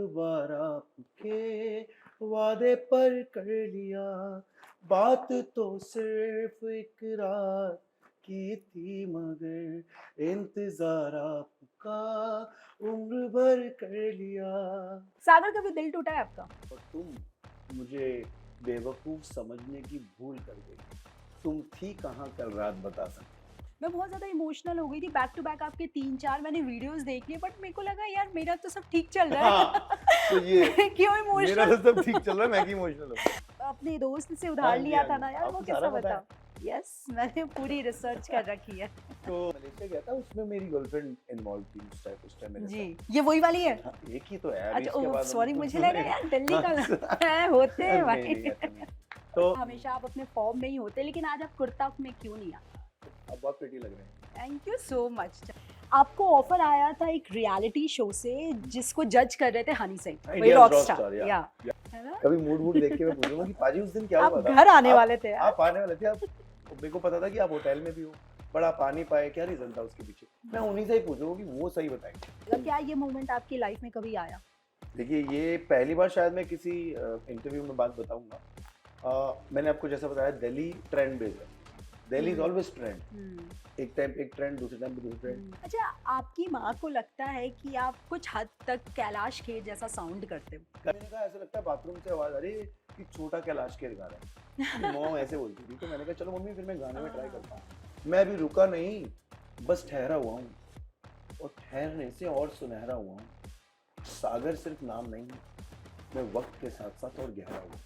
बार आपके वादे पर कर लिया, बात तो सिर्फ इकरार की थी मगर इंतजार आपका उम्र भर कर लिया। सागर कभी दिल टूटा है आपका? और तुम मुझे बेवकूफ समझने की भूल कर गई, तुम थी कहाँ कल रात बता सकती। मैं बहुत ज़्यादा इमोशनल हो गई थी, बैक टू बैक आपके 3-4 मैंने वीडियोज़ देख लिए, बट मेरे को लगा यार मेरा तो सब ठीक चल रहा है। हाँ, तो ये मैं क्यों मेरा इमोशनल? तो सब ठीक चल रहा है, मैं क्यों इमोशनल हूँ। अपने दोस्त से हाँ उधार जी, लिया हाँ था जी, ना यार, वो आपको सारा किस्सा पता है। बताओ। यस, मैंने पूरी रिसर्च कर रखी है। तो मलेशिया गया था, उसमें मेरी गर्लफ्रेंड इन्वॉल्व थी उस टाइम मेरे जी, साथ। ये वही वाली है? हाँ, एक ही तो है, अभी अच्छा इसके ओह! बाद हम सॉरी, कुछ मुझे लगा सुनेंगे। यार दिल्ली हाँ, का है, होते हैं नहीं, भाई। नहीं ऐसा नहीं है। तो हमेशा आप अपने फॉर्म में ही होते, लेकिन आज आप कुर्ता में क्यों नहीं आए? अब बहुत प्रिटी लग रहे हैं। Thank you so much. आपको ऑफर आया था एक रियलिटी शो से जिसको जज कर रहे थे हनी सिंह, हाँ, वही India's rock rock star star या या है ना? कभी मूड वूड देख के मैं पूछूंगा कि पाजी उस दिन क्या आप हुआ था? घर आने आप वाले थे यार। आप आने वाले थे, आप मेरे को पता था कि आप होटल में भी हो, पर आप आ नहीं पाए, क्या रीज़न था उसके पीछे? मैं उन्हीं से ही पूछूंगा कि वो सही बताएंगे। मतलब क्या ये मोमेंट आपकी लाइफ में कभी आया? देखिए, ये पहली बार शायद मैं किसी इंटरव्यू में बात बताऊंगा। मैंने आपको जैसा बताया, दिल्ली ट्रेंड बेस्ड है। Delhi is always trend. Hmm. एक टाइम एक ट्रेंड, दूसरे टाइम पे दूसरा ट्रेंड। अच्छा, आपकी माँ को लगता है कि आप कुछ हद तक कैलाश खेर जैसा साउंड करते हो। मैंने कहा ऐसा लगता है बाथरूम से आवाज आ रही है कि छोटा कैलाश खेर गा रहा है। मेरी मॉम ऐसे बोलती थी, तो मैंने कहा चलो मम्मी फिर मैं गाने में ट्राई करता हूँ। मैं अभी रुका नहीं, बस ठहरा हुआ हूँ, और ठहरने से और सुनहरा हुआ हूँ। सागर सिर्फ नाम नहीं है, मैं वक्त के साथ साथ और गहरा हुआ।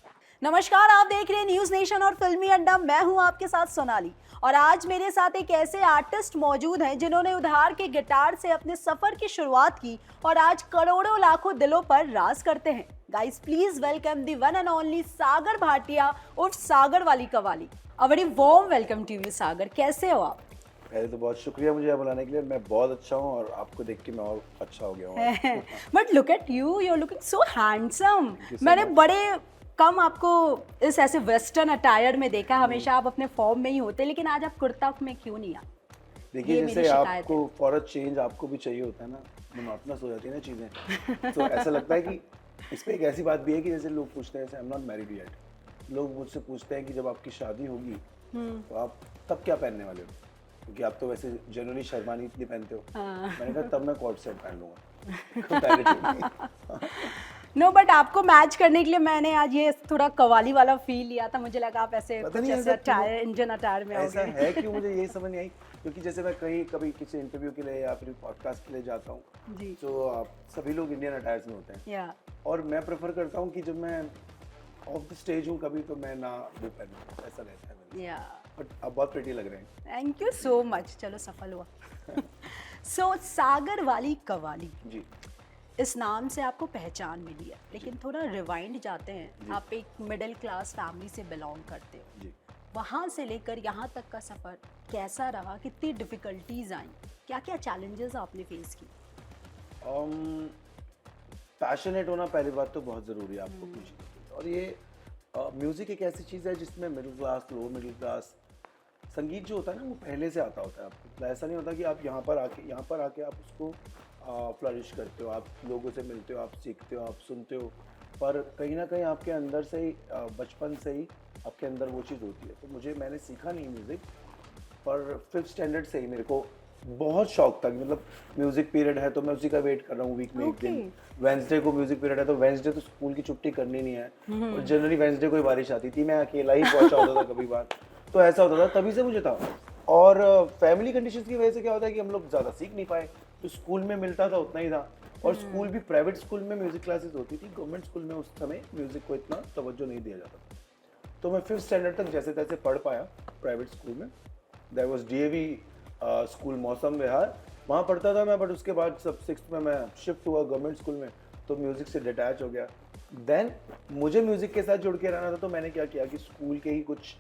नमस्कार, आप देख रहे हैं न्यूज नेशन और फिल्मी अड्डा। मैं हूं आपके साथ सोनाली, और आज मेरे साथ एक ऐसे आर्टिस्ट मौजूद हैं जिन्होंने उधार के गिटार से अपने सफर की शुरुआत की और आज करोड़ों लाखों दिलों पर राज करते हैं। Guys, please welcome the one and only Sagar Bhatia उर्फ सागर वाली कवाली। A very warm welcome to you Sagar, कैसे हो आप? पहले तो बहुत शुक्रिया मुझे यहाँ बुलाने के लिए, मैं बहुत अच्छा हूँ और आपको देख के मैं और अच्छा हो गया हूँ। But look at you, you are looking so handsome. Thank you so मैंने much. बड़े कम आपको इस ऐसे वेस्टर्न अटायर में देखा, हमेशा आप अपने फॉर्म में ही होते, लेकिन आज आप कुर्ता में क्यों नहीं आए? देखिए, ये मेरी जैसे शिकायत आपको फॉर अ चेंज आपको भी चाहिए होता है ना, मोनोटोनस हो जाती है ना चीज़ें, तो ऐसा लगता है कि इस पे एक ऐसी बात भी है कि जैसे लोग पूछते हैं, I am not married yet, लोग मुझसे पूछते हैं कि जब आपकी शादी होगी तो आप तब क्या पहनने वाले हो, क्योंकि आप तो वैसे जनरली शेरवानी इतनी पहनते हो। मैंने कहा तब मैं कॉर्ड सेट पहन लूँगा। Comparatively। नो, बट आपको मैच करने के लिए मैंने आज ये थोड़ा कवाली वाला फील लिया था। मुझे लगा आप ऐसे पता कुछ नहीं ऐसे ऐसा क्यों, अटायर, इंडियन अटायर में ऐसा आओगे। है क्यों, मुझे यही समझ नहीं आई। क्योंकि जैसे मैं कहीं कभी किसी इंटरव्यू के लिए या फिर पॉडकास्ट के लिए जाता हूँ, जी तो आप सभी लोग इंडियन अटायर्स में होते हैं, या और मैं प्रेफर करता हूँ कि जब मैं ऑफ द स्टेज हूँ कभी, तो मैं ना वो पहनूँ, ऐसा रहता है मेरे या साथ। बट अब बहुत प्रिटी लग रहे हैं। थैंक यू सो मच, चलो सफल हुआ। सो सागर वाली कवाली, जी इस नाम से आपको पहचान मिली है, लेकिन थोड़ा रिवाइंड जाते हैं। आप एक मिडिल क्लास फैमिली से बिलोंग करते हो, जी। वहाँ से लेकर यहाँ तक का सफ़र कैसा रहा? कितनी डिफ़िकल्टीज आई? क्या क्या चैलेंजेस आपने फेस की? पैशनेट होना पहली बात तो बहुत ज़रूरी है आपको कुछ, और ये म्यूज़िक एक ऐसी चीज़ है जिसमें middle class, lower middle class, संगीत जो होता है ना वो पहले से आता होता है आपको। मतलब ऐसा नहीं होता कि आप यहाँ पर आके आप उसको फ्लरिश करते हो, आप लोगों से मिलते हो, आप सीखते हो, आप सुनते हो, पर कहीं ना कहीं आपके अंदर से ही बचपन से ही आपके अंदर वो चीज़ होती है। तो मैंने सीखा नहीं म्यूज़िक, पर फिफ्थ स्टैंडर्ड से ही मेरे को बहुत शौक था कि मतलब म्यूज़िक पीरियड है तो मैं उसी का वेट कर रहा हूँ वीक में एक दिन। वेंसडे को म्यूज़िक पीरियड है तो वेंसडे तो स्कूल की छुट्टी करनी नहीं है, और जनरली वेंसडे को ही बारिश आती थी, मैं अकेला ही पहुंचा होता था कभी बार, तो ऐसा होता था, तभी से मुझे था। और फैमिली कंडीशंस की वजह से क्या होता है कि हम लोग ज़्यादा सीख नहीं पाए, तो स्कूल में मिलता था उतना ही था, और स्कूल भी प्राइवेट स्कूल में म्यूज़िक क्लासेस होती थी, गवर्नमेंट स्कूल में उस समय म्यूज़िक को इतना तवज्जो नहीं दिया जाता था। तो मैं फिफ्थ स्टैंडर्ड तक जैसे तैसे पढ़ पाया प्राइवेट स्कूल में। दैट वाज डीएवी स्कूल, मौसम विहार, वहाँ पढ़ता था मैं। बट उसके बाद सब सिक्स्थ में मैं शिफ्ट हुआ गवर्नमेंट स्कूल में, तो म्यूज़िक से डिटैच हो गया। देन मुझे म्यूज़िक के साथ जुड़ के रहना था, तो मैंने क्या किया कि स्कूल के ही कुछ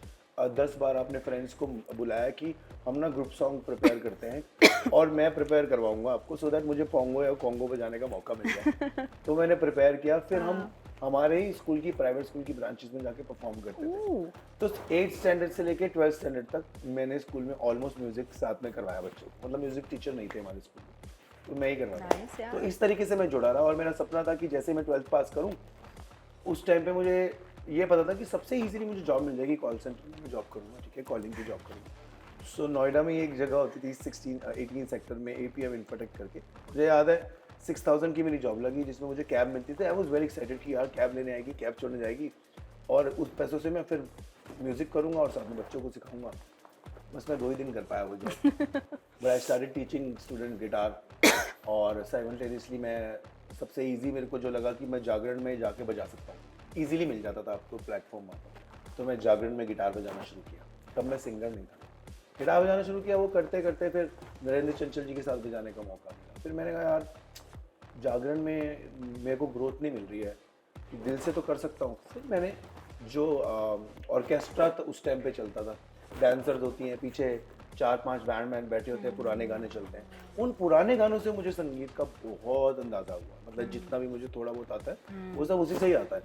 10-12 अपने फ्रेंड्स को बुलाया कि हम ना ग्रुप सॉन्ग प्रिपेयर करते हैं, और मैं प्रिपेयर करवाऊंगा आपको, सो दैट मुझे पोंगो या कॉन्गो बजाने का मौका मिल जाए। तो मैंने प्रिपेयर किया, फिर हम हमारे ही स्कूल की प्राइवेट स्कूल की ब्रांचेस में जाके परफॉर्म करते थे। तो 8th स्टैंडर्ड से लेके 12th स्टैंडर्ड तक मैंने स्कूल में ऑलमोस्ट म्यूजिक साथ में करवाया बच्चों को। मतलब म्यूजिक टीचर नहीं थे हमारे स्कूल में, तो मैं ही कर रहा Nice, था। यार। तो इस तरीके से मैं जुड़ा रहा और मेरा सपना था कि जैसे मैं 12th पास करूँ उस टाइम पे मुझे ये पता था कि सबसे इजीली मुझे जॉब मिल जाएगी, कॉल सेंटर में मैं जॉब करूँगा, ठीक है, कॉलिंग की जॉब करूँगा। सो नोएडा में एक जगह होती थी 18 सेक्टर में, APM इन्फोटेक करके, मुझे याद है 6000 की मेरी जॉब लगी जिसमें मुझे कैब मिलती थी। आई वॉज वेरी एक्साइटेड कि यार कैब लेने आएगी, कैब छोड़ने जाएगी और उस पैसों से मैं फिर म्यूज़िक करूँगा और साथ में बच्चों को सिखाऊंगा। बस मैं 2 ही दिन कर पाया वो job. But I started teaching student guitar और साइमल्टेनियसली मैं सबसे इजी मेरे को जो लगा कि मैं जागरण में जाके बजा सकता हूँ, इजीली मिल जाता था आपको प्लेटफॉर्म वहाँ, तो मैं जागरण में गिटार बजाना शुरू किया। तब मैं सिंगर नहीं था, गिटार बजाना शुरू किया। वो करते करते फिर नरेंद्र चंचल जी के साथ बजाने का मौका मिला। फिर मैंने कहा यार जागरण में मेरे को ग्रोथ नहीं मिल रही है, कि दिल से तो कर सकता हूँ। फिर मैंने जो ऑर्केस्ट्रा उस टाइम पे चलता था, डांसर्स होती हैं पीछे 4-5 बैंड बैठे होते हैं, पुराने गाने चलते हैं, उन पुराने गानों से मुझे संगीत का बहुत अंदाज़ा हुआ। मतलब जितना भी मुझे थोड़ा बहुत आता है वो सब उसी से ही आता है।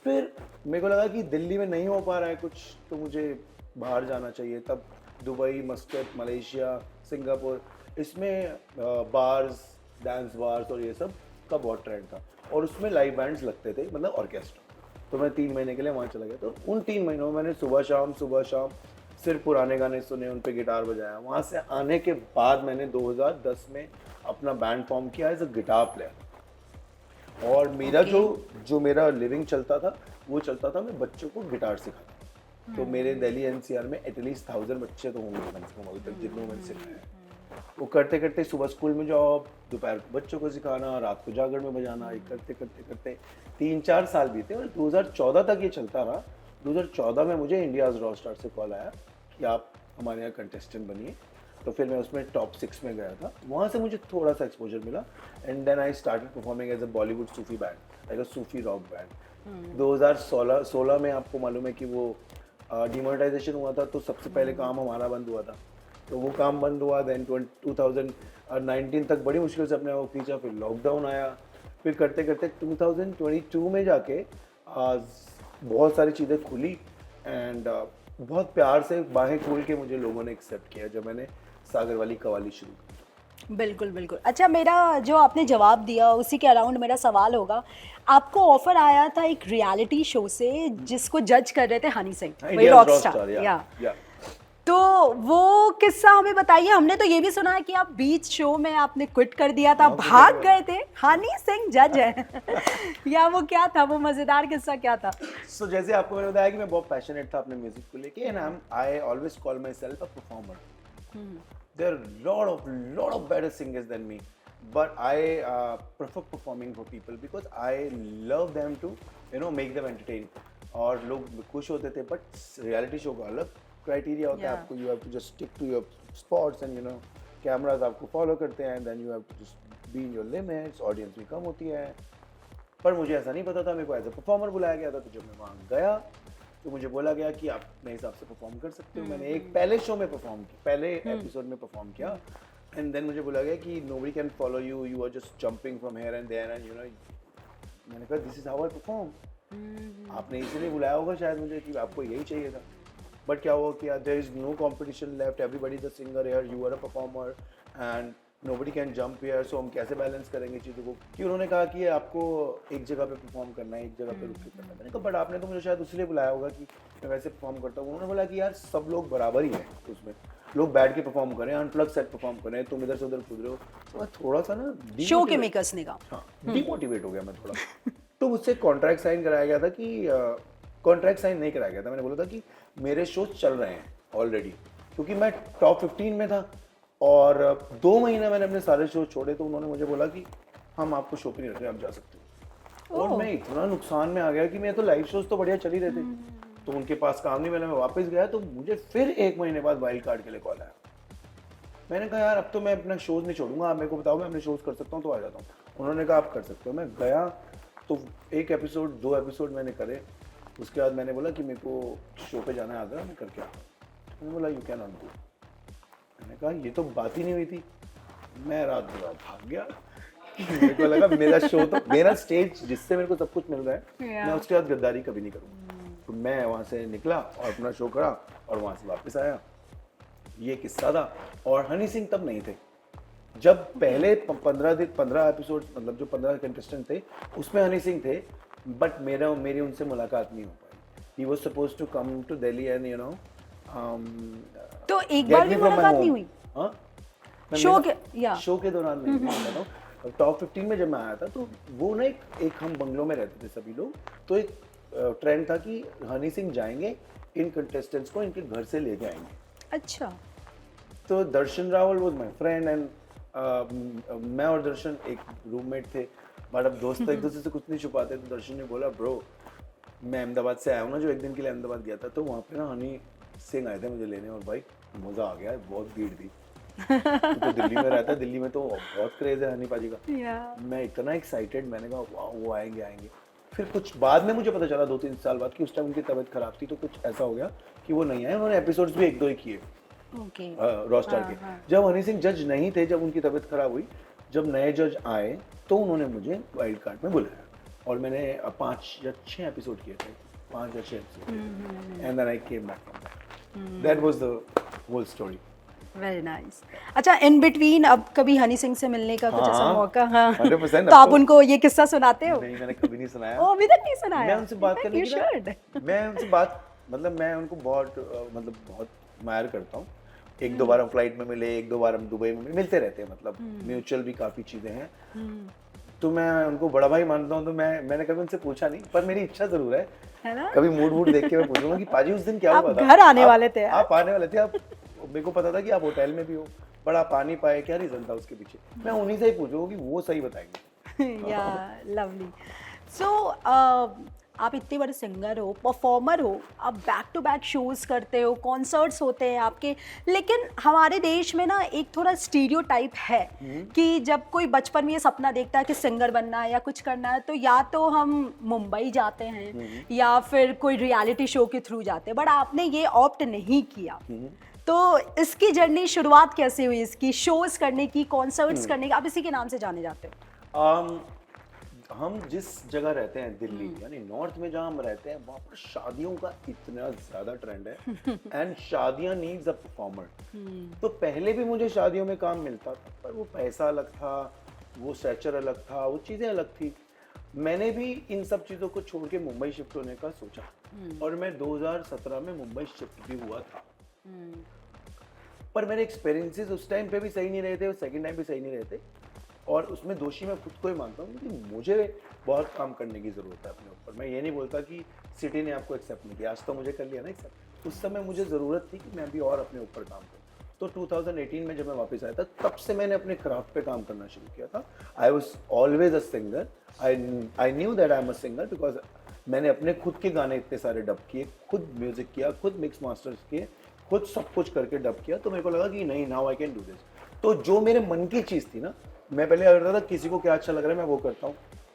फिर मेरे को लगा कि दिल्ली में नहीं हो पा रहा है कुछ, तो मुझे बाहर जाना चाहिए। तब दुबई, मस्कट, मलेशिया, सिंगापुर, इसमें बार्स, डांस बार्स और ये सब का बहुत ट्रेंड था और उसमें लाइव बैंड्स लगते थे, मतलब ऑर्केस्ट्रा। तो मैं 3 महीने के लिए वहाँ चला गया। तो उन 3 महीनों में मैंने सुबह शाम सिर्फ पुराने गाने सुने, उन पे गिटार बजाया। वहाँ से आने के बाद मैंने 2010 में अपना बैंड फॉर्म किया एज अ गिटार प्लेयर। और मेरा जो मेरा लिविंग चलता था वो चलता था, मैं बच्चों को गिटार सिखाता। तो मेरे दिल्ली NCR में एटलीस्ट 1000 बच्चे तो होंगे कम से कम अभी तक जितने मैंने सिखाया है। वो करते करते सुबह स्कूल में जॉब, दोपहर को बच्चों को सिखाना, रात को जागरण में बजाना, ये करते करते 3-4 साल बीते और 2014 तक ये चलता रहा। 2014 में मुझे इंडियाज़ रॉक स्टार से कॉल आया कि आप हमारे यहाँ कंटेस्टेंट बनिए। तो फिर मैं उसमें टॉप 6 में गया था। वहाँ से मुझे थोड़ा सा एक्सपोजर मिला and then I started performing as a Bollywood Sufi band, like a Sufi rock band. 2016 में आपको मालूम है कि वो डिमोनेटाइजेशन हुआ था, तो सबसे पहले काम हमारा बंद हुआ था। तो वो काम बंद हुआ, देन 2019 तक बड़ी मुश्किल से अपने आप को खींचा। फिर लॉकडाउन आया, फिर करते करते 2022 में जाके बहुत सारी चीज़ें खुली एंड बहुत प्यार से बाहें खोल के मुझे लोगों ने एक्सेप्ट किया जब मैंने सागर वाली कवाली शुरू की। बिल्कुल बिल्कुल। अच्छा, मेरा जो आपने जवाब दिया उसी के अराउंड मेरा सवाल होगा। आपको ऑफर आया था एक रियलिटी शो से जिसको जज कर रहे थे हनी सिंह, वही India's rock Rock star, Star, या yeah. तो वो किस्सा हमें बताइए। हमने तो ये भी सुना है कि आप बीच शो में आपने क्विट कर दिया था, हाँ, भाग गए थे, हनी सिंह जज है या वो क्या था, वो मजेदार किस्सा क्या था? So, जैसे आपको मैंने बताया कि मैं बहुत पैशनेट था अपने म्यूजिक को लेके and I always call my self a performer. There are lot of better singers than me, but I prefer performing for people because I love them to make them entertain. और लोग खुश होते थे, but reality show का अलग criteria होता है आपको। You have to just stick to your spots and cameras आपको follow करते हैं, and then you have to just be in your limits. Audience भी कम होती है, पर मुझे ऐसा नहीं पता था। मेरे को एज ए परफॉर्मर बुलाया गया था, तो जब मैं वहाँ गया तो मुझे बोला गया कि आप अपने हिसाब से परफॉर्म कर सकते हो। मैंने एक पहले शो में परफॉर्म किया, पहले एपिसोड में परफॉर्म किया एंड देन मुझे बोला गया कि nobody can follow you, you are just jumping from here and there एंड मैंने कहा this is how I perform. आपने इसीलिए बुलाया होगा शायद मुझे कि आपको यही चाहिए था। बट क्या हुआ कि there is no competition left, everybody is a singer here, you are a performer and nobody can jump here. So हम कैसे बैलेंस करेंगे चीज़ों को, कि उन्होंने कहा कि आपको एक जगह पे परफॉर्म करना है, एक जगह पे रुक के करना है। मैंने कहा बट आपने तो मुझे शायद इसलिए बुलाया होगा कि मैं वैसे परफॉर्म करता हूँ। उन्होंने बोला कि यार सब लोग बराबर ही हैं उसमें, लोग बैठ के परफॉर्म करें, अनप्लग सेट परफॉर्म करें, तुम इधर से उधर कूद रहे हो। तो मैं थोड़ा सा ना शो के मेकर्स ने कहा, हाँ डिमोटिवेट हो गया मैं थोड़ा। तो मुझसे कॉन्ट्रैक्ट साइन कराया गया था कि कॉन्ट्रैक्ट साइन नहीं कराया गया था। मैंने बोला था कि मेरे शो चल रहे हैं ऑलरेडी, क्योंकि मैं टॉप 15 में था और 2 महीने मैंने अपने सारे शो छोड़े। तो उन्होंने मुझे बोला कि हम आपको शो पे नहीं रख रहे, आप जा सकते हो। और मैं इतना नुकसान में आ गया कि मैं तो लाइव शोज तो बढ़िया चल ही रहे थे, तो उनके पास काम नहीं मिला। मैं वापस गया तो मुझे फिर 1 महीने बाद वाइल्ड कार्ड के लिए कॉल आया। मैंने कहा यार अब तो मैं अपना शोज नहीं छोड़ूंगा, आप मेरे को बताओ मैं अपने शोज कर सकता हूँ तो आ जाता हूँ। उन्होंने कहा आप कर सकते हो। मैं गया तो 1 एपिसोड 2 एपिसोड मैंने करे। उसके बाद मैंने बोला कि मेरे को शो पे जाना है आगरा, मैं करके आता हूँ। उन्होंने बोला यू कैन नॉट गो। मैंने कहा ये तो बात ही नहीं हुई थी। मैं रात भर भाग गया। मेरे को लगा मेरा शो तो मेरा स्टेज जिससे मेरे को सब कुछ मिल रहा है, मैं उसके बाद गद्दारी कभी नहीं करूँगा। तो मैं वहाँ से निकला और अपना शो करा और वहाँ से वापस आया। ये किस्सा था। और हनी सिंह तब नहीं थे, जब पहले 15 एपिसोड मतलब जो 15 कंटेस्टेंट थे उसमें हनी सिंह थे, बट मेरी उनसे मुलाकात नहीं हो पाई। He was supposed to come to Delhi and you know तो एक बार भी मुलाकात नहीं हुई शो के या शो के दौरान नहीं हुई। टॉप 15 में जब मैं आया था तो वो ना एक हम बंगलों में रहते थे सभी लोग, तो एक ट्रेंड था कि हनी सिंह जाएंगे इन कंटेस्टेंट्स को इनके घर से लेके आएंगे। अच्छा। तो Darshan Raval was my friend and मैं और दर्शन एक रूममेट थे, बट अब दोस्त तो एक दूसरे से कुछ नहीं छुपाते। तो दर्शन ने बोला ब्रो मैं अहमदाबाद से आया हूँ ना, जो एक दिन के लिए अहमदाबाद गया था, तो वहाँ पे ना हनी सिंह आए थे मुझे लेने, और भाई मज़ा आ गया, बहुत भीड़ थी। तो दिल्ली में रहता है, दिल्ली में तो बहुत क्रेज है हनी पाजी का। मैं इतना एक्साइटेड, मैंने कहा वाह वो आएंगे। फिर कुछ बाद में मुझे पता चला 2-3 साल बाद कि उस टाइम उनकी तबीयत खराब थी, तो कुछ ऐसा हो गया कि वो नहीं आए। उन्होंने एपिसोड्स भी 1-2 ही किए रॉस्टार के। जब हनी सिंह जज नहीं थे, जब उनकी तबीयत खराब हुई, जब नए जज आए तो उन्होंने मुझे वाइल्ड कार्ड में बुलाया और मैंने 5 या 6 एपिसोड किए थे, 5 या 6 episode, and then I came back from that. That was the whole story. Very nice. अच्छा, इन बिटवीन अब कभी हनी सिंह से मिलने का कुछ ऐसा मौका? हाँ 100%। तो आप उनको ये किस्सा सुनाते हो? नहीं, मैंने कभी नहीं सुनाया। ओ, अभी तक नहीं सुनाया? मैं उनसे बात करने You की should. मैं उनसे बात मतलब मैं उनको बहुत मायर करता हूँ। 1-2 बार हम फ्लाइट में मिले, 1-2 बार हम दुबई में मिलते रहते हैं, मतलब म्यूचुअल भी काफ़ी चीज़ें हैं। तो मैं उनको बड़ा भाई मानता हूँ, तो मैंने कभी उनसे पूछा नहीं, पर मेरी इच्छा ज़रूर है ना? कभी मूड देख के मैं पूछूंगा कि पाजी उस दिन क्या हुआ था? घर आने वाले थे। आप आने वाले थे, आप मेरे को पता था कि आप होटल में भी हो, बट आप आ नहीं पाए, क्या रीज़न था उसके पीछे? मैं उन्हीं से ही पूछूंगा कि वो सही बताएंगे। या लवली। सो आप इतने बड़े सिंगर हो, परफॉर्मर हो, आप बैक टू बैक शोज करते हो, कॉन्सर्ट्स होते हैं आपके, लेकिन हमारे देश में ना एक थोड़ा स्टीरियोटाइप है कि जब कोई बचपन में ये सपना देखता है कि सिंगर बनना है या कुछ करना है, तो या तो हम मुंबई जाते हैं या फिर कोई रियलिटी शो के थ्रू जाते हैं, बट आपने ये ऑप्ट नहीं किया। तो इसकी जर्नी शुरुआत कैसे हुई, इसकी शोज करने की, कॉन्सर्ट्स करने की? आप इसी के नाम से जाने जाते हो? हम जिस जगह रहते हैं दिल्ली यानी नॉर्थ में जहाँ हम रहते हैं, वहाँ पर शादियों का इतना ज़्यादा ट्रेंड है एंड शादियाँ नीड्स अ परफॉर्मर। तो पहले भी मुझे शादियों में काम मिलता था, पर वो पैसा अलग था, वो स्ट्रेचर अलग था, वो चीज़ें अलग थी। मैंने भी इन सब चीज़ों को छोड़ के मुंबई शिफ्ट होने का सोचा और मैं 2017 में मुंबई शिफ्ट भी हुआ था। पर मेरे एक्सपीरियंसेस उस टाइम पे भी सही नहीं रहे थे और सेकंड टाइम भी सही नहीं रहे थे, और उसमें दोषी मैं खुद को ही मानता हूँ कि मुझे बहुत काम करने की ज़रूरत है अपने ऊपर। मैं ये नहीं बोलता कि सिटी ने आपको एक्सेप्ट नहीं किया, आज तो मुझे कर लिया ना एक्सेप्ट। उस समय मुझे ज़रूरत थी कि मैं भी और अपने ऊपर काम करूँ। तो 2018 में जब मैं वापस आया था, तब से मैंने अपने क्राफ्ट पे काम करना शुरू किया था। I was always a singer, I knew that I am a singer because मैंने अपने खुद के गाने इतने सारे डब किए, खुद म्यूज़िक किया, खुद मिक्स मास्टर्स किए, खुद सब कुछ करके डब किया। तो मेरे को लगा कि नहीं, now I can do this. तो जो मेरे मन की चीज़ थी ना, मैं पहले करता था किसी को क्या अच्छा लग रहा है मैं वो करता हूँ,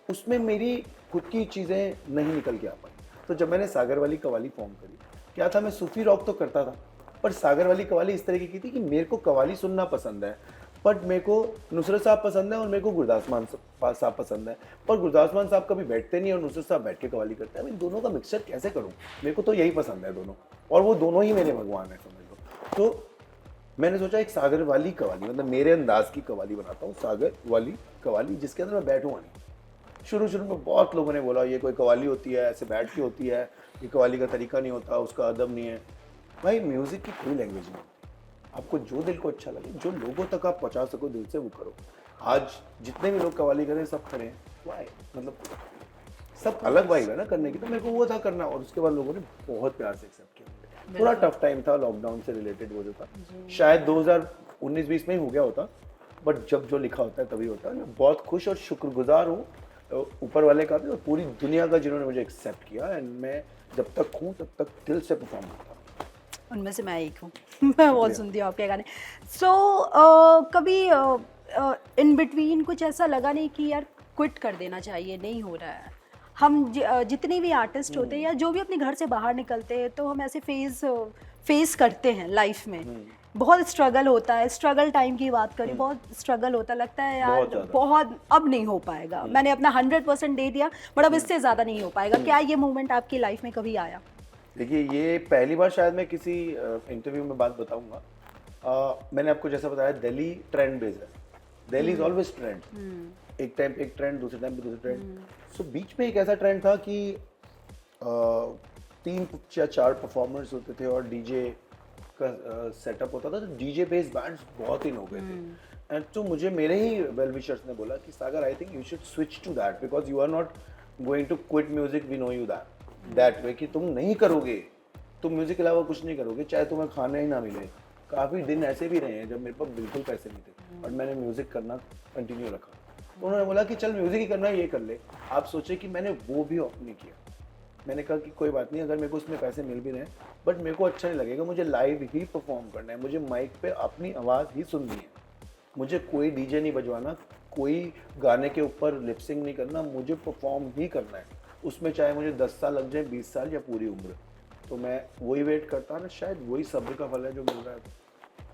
उसमें मेरी खुद की चीज़ें नहीं निकल के आ पाई। तो जब मैंने सागर वाली कवाली फॉर्म करी, क्या था, मैं सूफी रॉक तो करता था, पर सागर वाली कवाली इस तरीके की थी कि मेरे को कवाली सुनना पसंद है, बट मेरे को नुसरत साहब पसंद है और मेरे को गुरदास मान साहब पसंद है, पर गुरदास मान साहब कभी बैठते नहीं और नुसरत साहब बैठ के कवाली करते हैं। मैं दोनों का मिक्सचर कैसे करूँ? मेरे को तो यही पसंद है दोनों, और वो दोनों ही मेरे भगवान है, समझ लो। तो मैंने सोचा एक सागर वाली कवाली, मतलब मेरे अंदाज की कवाली बनाता हूँ, सागर वाली कवाली, जिसके अंदर मैं बैठूँगा नहीं। शुरू में बहुत लोगों ने बोला ये कोई कवाली होती है, ऐसे बैठ के होती है, ये कवाली का तरीका नहीं होता, उसका अदब नहीं है। भाई म्यूज़िक की कोई लैंग्वेज नहीं, आपको जो दिल को अच्छा लगे, जो लोगों तक आप पहुँचा सको दिल से, वो करो। आज जितने भी लोग कवाली करें, सब करें, वाई, मतलब सब अलग वाइब है ना करने की। तो मेरे को वो था करना, और उसके बाद लोगों ने बहुत प्यार से एक्सेप्ट किया। थोड़ा टफ टाइम था, लॉकडाउन से रिलेटेड वो जो था, शायद 2019-20 में ही हो गया होता, बट जब जो लिखा होता है तभी होता है। मैं बहुत खुश और शुक्रगुजार हूँ ऊपर वाले का भी और पूरी दुनिया का, जिन्होंने मुझे एक्सेप्ट किया, एंड मैं जब तक हूँ तब तक दिल से परफॉर्म करता हूँ। उनमें से मैं एक हूँ। मैं बहुत सुनती हूँ आपके गाने। सो कभी इन बिटवीन कुछ ऐसा लगा नहीं कि यार क्विट कर देना चाहिए, नहीं हो रहा है? हम जितने भी आर्टिस्ट होते हैं या जो भी अपने घर से बाहर निकलते हैं, तो हम ऐसे फेस करते हैं लाइफ में। बहुत स्ट्रगल होता है, स्ट्रगल टाइम की बात करें, बहुत स्ट्रगल होता, लगता है यार बहुत अब नहीं हो पाएगा, मैंने अपना 100% दे दिया, बट अब इससे ज़्यादा नहीं हो पाएगा। क्या ये मोमेंट आपकी लाइफ में कभी आया? देखिए, ये पहली बार शायद मैं किसी इंटरव्यू में बात बताऊंगा। मैंने आपको जैसा बताया, दिल्ली ट्रेंड बेस है, दिल्ली इज ऑलवेज ट्रेंड। एक टाइम पे एक ट्रेंड, दूसरे टाइम पे दूसरा ट्रेंड। सो बीच में एक ऐसा ट्रेंड था कि 3 या 4 परफॉर्मर्स होते थे और डीजे का सेटअप होता था, तो डीजे बेस्ड बैंड्स बहुत इन हो गए थे। एंड तो मुझे मेरे ही वेल विशर्स ने बोला कि Sagar I think you should switch to that because you are not going to quit music, we know you that way, कि तुम नहीं करोगे, तुम म्यूजिक के अलावा कुछ नहीं करोगे चाहे तुम्हें खाना ही ना मिले। काफ़ी दिन ऐसे भी रहे हैं जब मेरे पास बिल्कुल पैसे नहीं थे और मैंने म्यूजिक करना कंटिन्यू रखा। तो उन्होंने बोला कि चल म्यूजिक ही करना है, ये कर ले। आप सोचे कि मैंने वो भी ऑप्ट नहीं किया। मैंने कहा कि कोई बात नहीं, अगर मेरे को उसमें पैसे मिल भी रहे हैं बट मेरे को अच्छा नहीं लगेगा, मुझे लाइव ही परफॉर्म करना है, मुझे माइक पे अपनी आवाज़ ही सुननी है, मुझे कोई डीजे नहीं बजवाना, कोई गाने के ऊपर लिपसिंग नहीं करना, मुझे परफॉर्म ही करना है। उसमें चाहे मुझे 10 साल लग जाए, 20 साल या पूरी उम्र। तो मैं वही वेट करता ना, शायद वही सब्र का फल है जो मिल रहा है।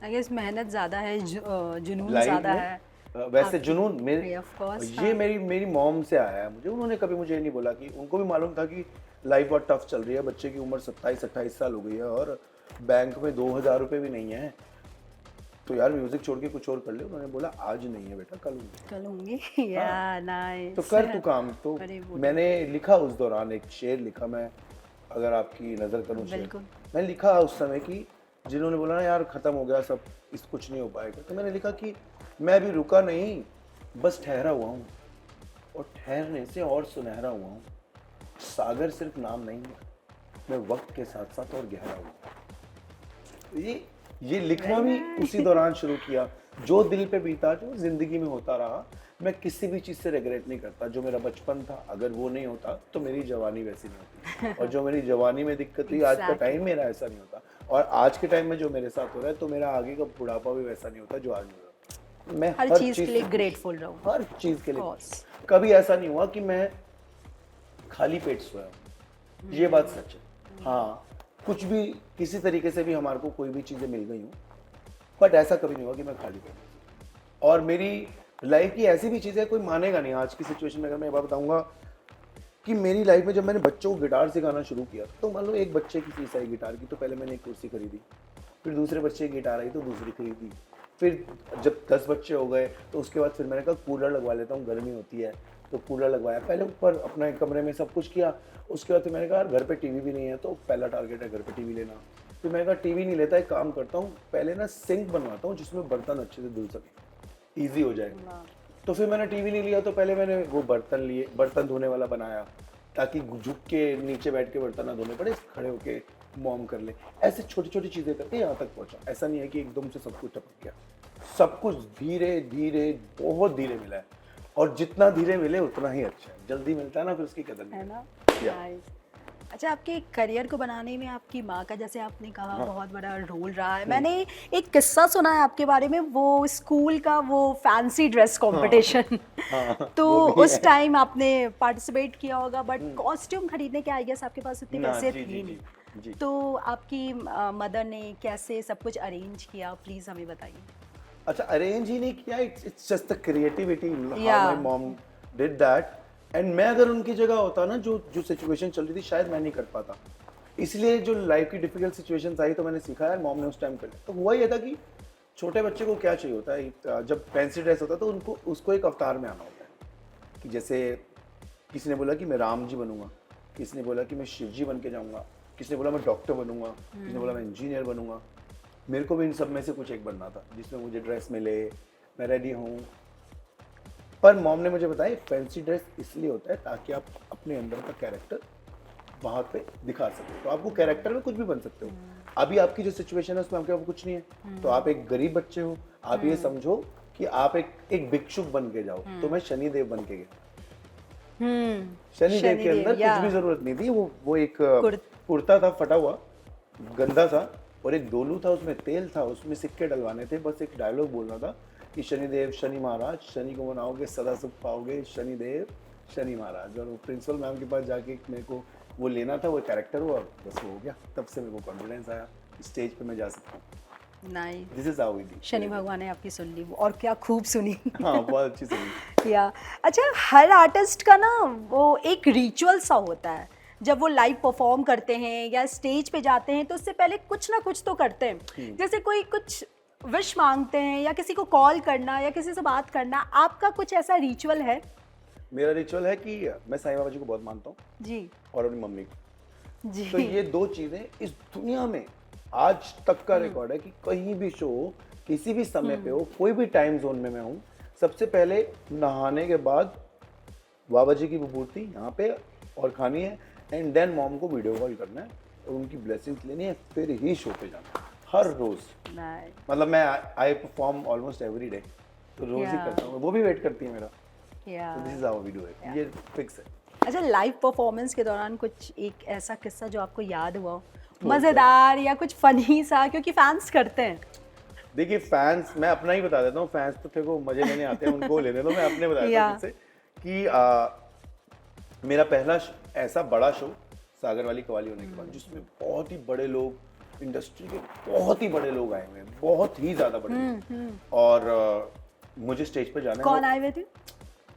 आई गेस मेहनत ज़्यादा है, जुनून लाइफ ज़्यादा में, है। वैसे जुनून मेरे of course, ये मेरी मॉम से आया है मुझे। उन्होंने कभी मुझे नहीं बोला, कि उनको भी मालूम था कि लाइफ बहुत टफ चल रही है, बच्चे की उम्र 27-28 साल हो गई है और बैंक में 2000 रुपये भी नहीं है, तो यार म्यूजिक छोड़ के कुछ और कर ले। उन्होंने बोला आज नहीं है बेटा, कल होंगे। या नाइस, तो कर तू काम। तो मैंने लिखा उस दौरान एक शेर लिखा, मैं अगर आपकी नज़र करूँ शेर, मैंने लिखा उस समय कि जिन्होंने बोला ना यार ख़त्म हो गया सब, इस कुछ नहीं हो पाएगा, तो मैंने लिखा कि मैं अभी रुका नहीं, बस ठहरा हुआ हूँ और ठहरने से और सुनहरा हुआ हूँ। सागर सिर्फ नाम नहीं है, मैं वक्त के साथ साथ और गहरा हुआ। ये लिखना भी उसी दौरान शुरू किया। जो दिल पे बीता, जो जिंदगी में होता रहा, मैं किसी भी चीज़ से रिग्रेट नहीं करता। जो मेरा बचपन था, अगर वो नहीं होता तो मेरी जवानी वैसी नहीं होती, और जो मेरी जवानी में दिक्कत हुई, आज का टाइम मेरा ऐसा नहीं होता, और आज के टाइम में जो मेरे साथ हो रहा है तो मेरा आगे का बुढ़ापा भी वैसा नहीं होता जो आज हो रहा है। मैं हर चीज़ के लिए ग्रेटफुल रहूँ, हर चीज़ के लिए। कभी ऐसा नहीं हुआ कि मैं खाली पेट सोया हूँ, ये बात सच है। हाँ, कुछ भी किसी तरीके से भी हमारे को कोई भी चीज़ें मिल गई हूँ, बट ऐसा कभी नहीं हुआ कि मैं खाली पेट। और मेरी लाइफ की ऐसी भी चीज़ें कोई मानेगा नहीं। आज की सिचुएशन में अगर मैं ये बात बताऊंगा कि मेरी लाइफ में जब मैंने बच्चों को गिटार सिखाना शुरू किया, तो मान लो एक बच्चे की फीस आई गिटार की, तो पहले मैंने एक कुर्सी खरीदी, फिर दूसरे बच्चे की गिटार आई तो दूसरी खरीदी, फिर जब 10 बच्चे हो गए तो उसके बाद फिर मैंने कहा कूलर लगवा लेता हूँ, गर्मी होती है, तो कूलर लगवाया। पहले ऊपर अपने कमरे में सब कुछ किया, उसके बाद फिर मैंने कहा घर पे टीवी भी नहीं है, तो पहला टारगेट है घर पे टीवी लेना। फिर मैंने कहा टीवी नहीं लेता, एक काम करता हूँ, पहले ना सिंक बनवाता हूँ जिसमें बर्तन अच्छे से धुल सके, ईजी हो जाए। तो फिर मैंने टीवी नहीं लिया, तो पहले मैंने वो बर्तन धोने वाला बनाया, ताकि झुक के नीचे बैठ के बर्तन ना धोने पड़े, खड़े होके मॉम कर ले। ऐसे छोटी छोटी चीज़ें करके यहाँ तक पहुँचा। ऐसा नहीं है कि एकदम से सब कुछ टपक गया, सब कुछ धीरे धीरे, बहुत धीरे मिला है, और जितना धीरे मिले उतना ही अच्छा है। जल्दी मिलता है ना, फिर उसकी कदर नहीं है ना। अच्छा, आपके करियर को बनाने में आपकी माँ का, जैसे आपने कहा, बहुत बड़ा रोल रहा है। मैंने एक किस्सा सुना है आपके बारे में, वो स्कूल का वो फैंसी ड्रेस कंपटीशन, तो उस टाइम आपने पार्टिसिपेट किया होगा, बट कॉस्ट्यूम खरीदने के आई गेस आपके पास इतने पैसे थे नहीं, तो आपकी मदर ने कैसे सब कुछ अरेंज किया, प्लीज हमें बताइए। अच्छा, अरेंज ही नहीं किया, it's just the creativity, how my mom did that. And मैं अगर उनकी जगह होता ना, जो सिचुएशन चल रही थी, शायद मैं नहीं कर पाता। इसलिए जो लाइफ की डिफिकल्ट सिचुएशंस आई तो मैंने सीखा यार, मॉम ने उस टाइम कर लिया। तो हुआ ये था कि छोटे बच्चे को क्या चाहिए होता है, जब फैंसी ड्रेस होता है तो उसको एक अवतार में आना होता है। कि जैसे किसी ने बोला कि मैं राम जी बनूंगा, किसी ने बोला कि मैं शिव जी बन के जाऊँगा, किसी ने बोला मैं डॉक्टर बनूंगा, किसी ने बोला मैं इंजीनियर बनूंगा। मेरे को भी इन सब में से कुछ एक बनना था जिसमें मुझे ड्रेस मिले, मैं रेडी हूँ। पर मॉम ने मुझे बताया फैंसी ड्रेस इसलिए होता है ताकि आप अपने अंदर का कैरेक्टर वहाँ पे दिखा सको। तो आपको कैरेक्टर में कुछ भी बन सकते हो। अभी आपकी जो सिचुएशन है उसमें आपके पास कुछ नहीं है, तो आप एक गरीब बच्चे हो, आप ये समझो कि आप एक भिक्षुक बन के जाओ। तो मैं शनिदेव बन के गया। शनिदेव के अंदर कुछ भी जरूरत नहीं थी, वो एक कुर्ता था फटा हुआ, गंदा सा, और एक डोलू था, उसमें तेल था, उसमें सिक्के डलवाने थे, बस एक डायलॉग बोलना था कि शनिदेव शनि महाराज, शनि को मनाओगे सदा सुख पाओगे, शनिदेव शनि महाराज। और वो प्रिंसिपल मैम के पास जाके मेरे को वो लेना था, वो कैरेक्टर हुआ, बस वो हो गया। तब से मेरे को कॉन्फिडेंस आया, स्टेज पे मैं जा सकता हूँ। Nice, this is how we do. Shani भगवान ने आपकी सुन ली, और क्या खूब सुनी। हाँ, बहुत अच्छी सुनी। या अच्छा, हर आर्टिस्ट का ना वो एक रिचुअल सा होता है, जब वो लाइव परफॉर्म करते हैं या स्टेज पे जाते हैं तो उससे पहले कुछ ना कुछ तो करते हैं। जैसे कोई कुछ विश मांगते हैं या किसी को कॉल करना या किसी से बात करना, आपका कुछ ऐसा रिचुअल है? मेरा रिचुअल है कि मैं साईं बाबा जी को बहुत मानता हूँ जी और अपनी मम्मी को। जी। तो ये दो चीजें इस दुनिया में आज तक का रिकॉर्ड है कि कहीं भी शो हो, किसी भी समय पे हो, कोई भी टाइम जोन में मैं हूँ, सबसे पहले नहाने के बाद बाबा जी की विभूति यहाँ पे और खानी है, एंड देन मॉम को वीडियो कॉल करना है और उनकी ब्लेसिंग्स लेनी है, फिर ही शो पे जाना है। हर रोज, Nice. मतलब मैं I perform almost every day, तो रोज ही Yeah. करता हूँ, वो भी वेट करती है मेरा। Yeah. This is how we do it, ये फिक्स है। अच्छा, लाइव परफॉर्मेंस के दौरान कुछ एक ऐसा किस्सा जो आपको याद हुआ हो, मजेदार या कुछ फनी सा, क्योंकि फैंस करते हैं। देखिए फैंस, मैं अपना ही बता देता हूँ, फैंस तो तेरे को मजे लेने आते हैं, उनको लेने दो, मैं अपने बता देता हूँ Yeah. जिससे कि मेरा पहला ऐसा बड़ा शो सागर वाली कवाली होने के बाद, जिसमें बहुत ही बड़े लोग, इंडस्ट्री के बहुत ही बड़े लोग आए हुए हैं, बहुत ही ज्यादा बड़े लोग, और मुझे स्टेज पे जाना है। कौन आए हुए थे?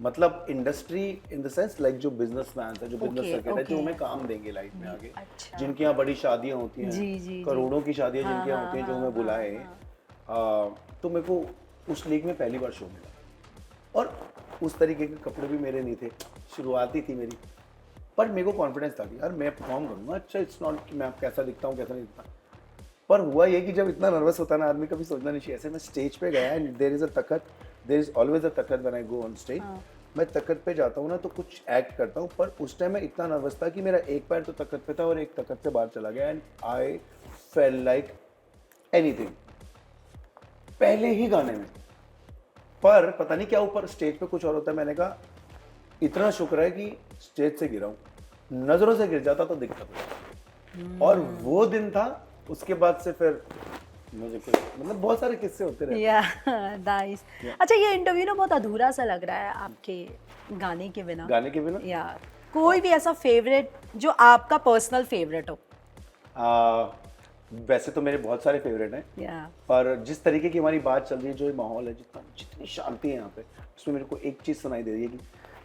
मतलब industry in the sense like जो बिजनेसमैन है, जो बिजनेस Okay, सर्किट है, जो okay. हमें काम देंगे लाइफ में आगे, अच्छा। जिनके यहाँ बड़ी शादियां होती हैं, जी, जी, करोड़ों की शादियां हाँ, जिनके यहाँ हाँ, होती हैं, जो हाँ, हमें बुलाए, तो मेरे को उस लीग में पहली बार शो मिला, और उस तरीके के कपड़े भी मेरे नहीं थे, शुरुआती थी मेरी, पर मेरे को कॉन्फिडेंस था कि यार मैं परफॉर्म करूंगा। अच्छा, इट्स नॉट कि मैं कैसा दिखता हूँ कैसा नहीं दिखता, पर हुआ ये कि जब इतना नर्वस होता है ना आदमी, कभी सोचना नहीं चाहिए। ऐसे मैं स्टेज पे गया, एंड देयर इज अ तखत, देयर इज ऑलवेज अ तखत when I go on stage. मैं तखत पे जाता हूँ ना तो कुछ एक्ट करता हूँ, पर उस टाइम मैं इतना नर्वस था कि मेरा एक पैर तो तखत पे था और एक तखत से बाहर चला गया, and I fail like anything पहले ही गाने में। पर पता नहीं क्या ऊपर स्टेज पे कुछ और होता है। मैंने कहा इतना शुक्र है कि स्टेज से गिरा हूँ, नजरों से गिर जाता तो दिक्कत होती। और वो दिन था, उसके बाद से फिर मुझे कुछ, मतलब बहुत सारे किस्से होते रहे। या नाइस। अच्छा, ये इंटरव्यू ना बहुत अधूरा सा लग रहा है आपके गाने के बिना। गाने के बिना या कोई भी ऐसा फेवरेट जो आपका पर्सनल फेवरेट हो? वैसे तो मेरे बहुत सारे फेवरेट हैं, या पर जिस तरीके की हमारी बात चल रही है, जो ये माहौल है, जितनी शांति है यहाँ पे, उसमें मेरे को एक चीज सुनाई दे रही है कि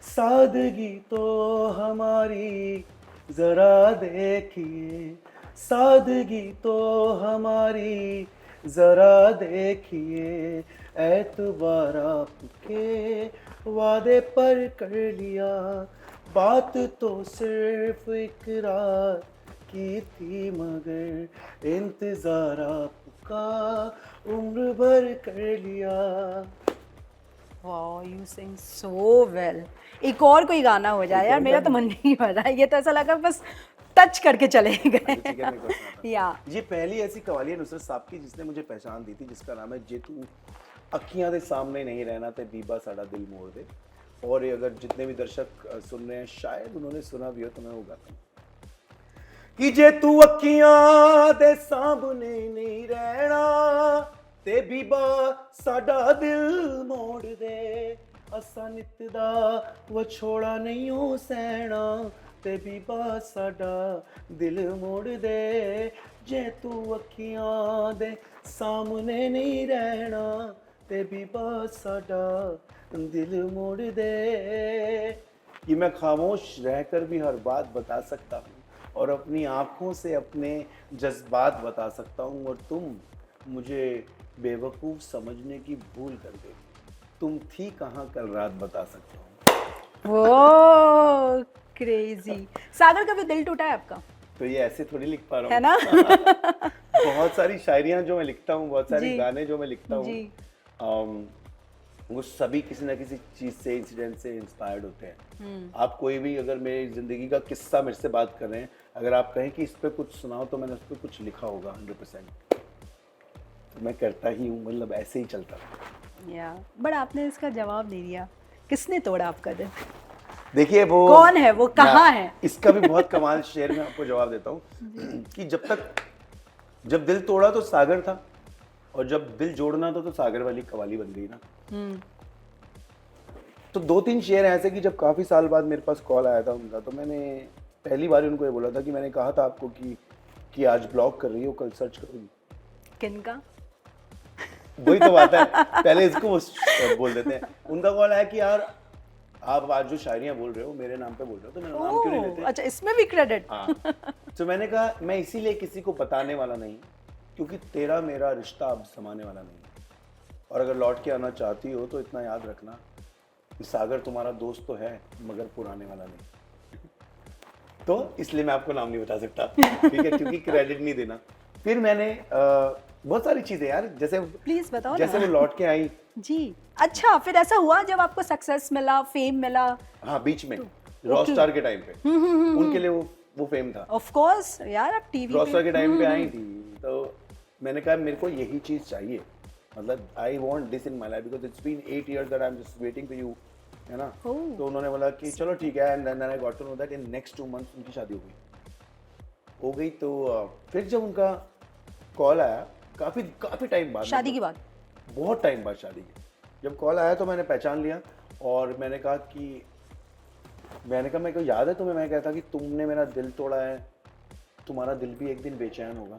सादगी तो हमारी जरा देखिए, सादगी तो हमारी जरा देखिए, एतबार आपके वादे पर कर लिया, बात तो सिर्फ इकरार की थी, मगर इंतजार आपका उम्र भर कर लिया। Wow, you sing so well. एक और कोई गाना हो जाए यार, मेरा तो मन नहीं हो रहा है, ये तो ऐसा लगा बस टच करके चले ठीक है, गए। मेरे को सुनाता हूँ। या ये पहली ऐसी कवाली है नुसरत साहब की जिसने मुझे पहचान दी थी, जिसका नाम है जे तू अखियां दे सामने नहीं रहना ते बीबा साड़ा दिल मोड़ दे। और ये अगर जितने भी दर्शक सुन रहे हैं, शायद उन्होंने सुना भी हो, तो मैं वो गाता हूँ कि जे तू अखियां दे सामने नहीं रहना ते बीबा साड़ा दिल मोड़ दे, असा नित दा वछोड़ा नहीं हो सहना ते बीबा साड़ा दिल मोड़ दे, जे तू अखियां दे सामने नहीं रहना ते बीबा साड़ा दिल मोड़ दे। ये मैं खामोश रहकर भी हर बात बता सकता हूँ, और अपनी आंखों से अपने जज्बात बता सकता हूँ, और तुम मुझे बेवकूफ़ समझने की भूल कर गई, तुम थी कहाँ कल रात बता सकता हूँ। वो क्रेजी। सागर, कभी दिल टूटा है आपका? तो ये ऐसे थोड़ी लिख पा रहा है हूँ ना? बहुत सारी शायरियाँ जो मैं लिखता हूँ, बहुत सारे जी। गाने जो मैं लिखता जी। हूँ, वो सभी किसी ना किसी चीज़ से, इंसिडेंट से इंस्पायर्ड होते हैं। आप कोई भी अगर मेरी ज़िंदगी का किस्सा मेरे से बात कर रहे हैं, अगर आप कहें कि इस पे कुछ सुनाओ, तो मैंने उस पर कुछ लिखा होगा 100%। तो मैं करता ही हूँ, मतलब ऐसे ही चलता है। या बट आपने इसका जवाब नहीं दिया, किसने तोड़ा आपका दिल? देखिए वो कौन है, वो कहाँ है? इसका भी बहुत कमाल शेर में आपको जवाब देता हूँ कि जब दिल तोड़ा तो सागर था, और जब दिल जोड़ना था तो सागर वाली कवाली बन गई ना। तो 2-3 शेर ऐसे कि जब काफी साल बाद मेरे पास कॉल आया था उनका, तो मैंने पहली बार उनको ये बोला था कि मैंने कहा था आपको कि आज ब्लॉग कर रही हो, कल सर्च करोगी। किनका? वही तो बात है, पहले इसको वो बोल देते हैं। उनका कॉल आया कि यार आप आज जो शायरियाँ बोल रहे हो मेरे नाम पे बोल रहे हो, तो मेरा नाम क्यों नहीं लेते? अच्छा, इसमें भी क्रेडिट? हाँ। तो मैंने कहा मैं इसीलिए किसी को बताने वाला नहीं, क्योंकि तेरा मेरा रिश्ता अब समाने वाला नहीं। और अगर लौट के आना चाहती हो तो इतना याद रखना कि सागर तुम्हारा दोस्त तो है मगर पुराने वाला नहीं। तो इसलिए मैं आपको नाम नहीं बता सकता, ठीक है, क्योंकि क्रेडिट नहीं देना। फिर मैंने बहुत सारी चीजें यार, जैसे प्लीज बताओ जैसे ना। वो लौट के आई। जी, अच्छा, फिर ऐसा हुआ जब आपको सक्सेस मिला, फेम मिला? हाँ, बीच में रॉकस्टार के टाइम पे उनके लिए वो फेम था। ऑफ कोर्स यार, अब टीवी रॉकस्टार के टाइम पे आई थी, तो मैंने कहा मेरे को यही चीज चाहिए, मतलब I want this in my life because it's been 8 years that I am just waiting for you, है ना। Oh. तो उन्होंने बोला कि चलो ठीक है, and then I got to know that in next 2 months उनकी शादी हो गई। तो फिर जब उनका कॉल आया काफी टाइम बाद, शादी के बाद? बहुत टाइम बाद शादी के, जब कॉल आया तो मैंने पहचान लिया और मैंने कहा मेरे को याद है तुम्हें, मैं कहता कि तुमने मेरा दिल तोड़ा है, तुम्हारा दिल भी एक दिन बेचैन होगा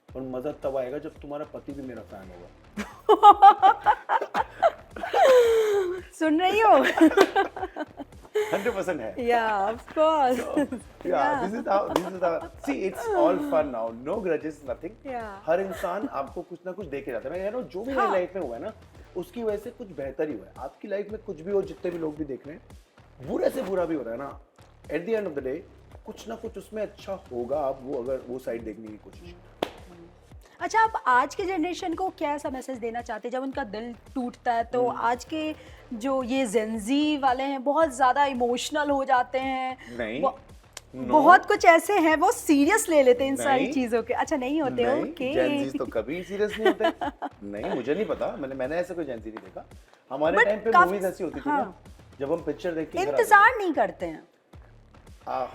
और मजा तब आएगा जब तुम्हारा पति भी मेरा फैन होगा। सुन रही हो? 100% है। Yeah, of course. Yeah, this is how see it's all fun now, no grudges, nothing. Yeah. हर इंसान आपको कुछ ना कुछ दे के जाता है। मैं कह रहा हूँ जो भी हाँ. मेरी लाइफ में हुआ है ना, उसकी वजह से कुछ बेहतर ही हुआ है। आपकी लाइफ में कुछ भी हो, जितने भी लोग भी देख रहे हैं, बुरे से बुरा भी हो रहा है ना, at the end of the day कुछ ना कुछ उसमें अच्छा होगा। आप वो अगर वो साइड देखने की कोशिश। अच्छा, आप आज के जनरेशन को क्या ऐसा मैसेज देना चाहते हैं जब उनका दिल टूटता है? तो आज के जो ये जेनजी वाले हैं बहुत ज़्यादा इमोशनल हो जाते हैं। नहीं, बहुत कुछ ऐसे हैं वो सीरियस ले लेते हैं इन सारी नहीं। चीज़ों के। अच्छा, नहीं होते? नहीं, ओके। जेनजीज तो कभी सीरियस नहीं होते। नहीं, मुझे नहीं पता, मैंने ऐसा कोई जेनजी नहीं देखा। हमारे But टाइम पे काफी- मूवीज ऐसी होती थी हाँ। ना, जब हम पिक्चर देख के घर आते थे। इंतजार नहीं करते हैं।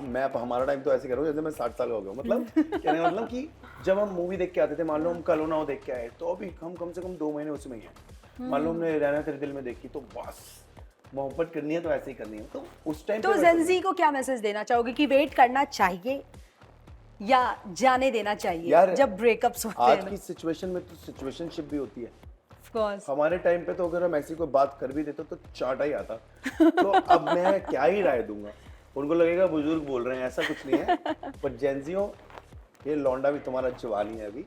मैं हमारा टाइम तो ऐसे कह रहा हूँ जैसे मैं 60 साल का हो गया हूँ। मतलब कहने का मतलब कि जब हम मूवी देख के आते थे, मान लो हम कल हो ना हो देख के आए, तो अभी हम कम से कम 2 महीने उसमें ही हैं। मान लो हमने रहना तेरे दिल में देखी, तो बस मोहब्बत करनी है तो ऐसे ही करनी है। तो उस टाइम तो जेनजी को क्या मैसेज देना चाहोगे कि वेट करना चाहिए या जाने देना चाहिए यार, जब ब्रेकअप्स होते हैं? आज की सिचुएशन में तो सिचुएशनशिप भी होती है। Of course. हमारे टाइम पे तो अगर हम ऐसी कोई बात कर भी देते तो चाटा ही आता। तो अब मैं क्या ही राय दूंगा, उनको लगेगा बुजुर्ग बोल रहे हैं, ऐसा कुछ नहीं है। पर जेंजियों, ये लौंडा भी तुम्हारा जवानी है अभी,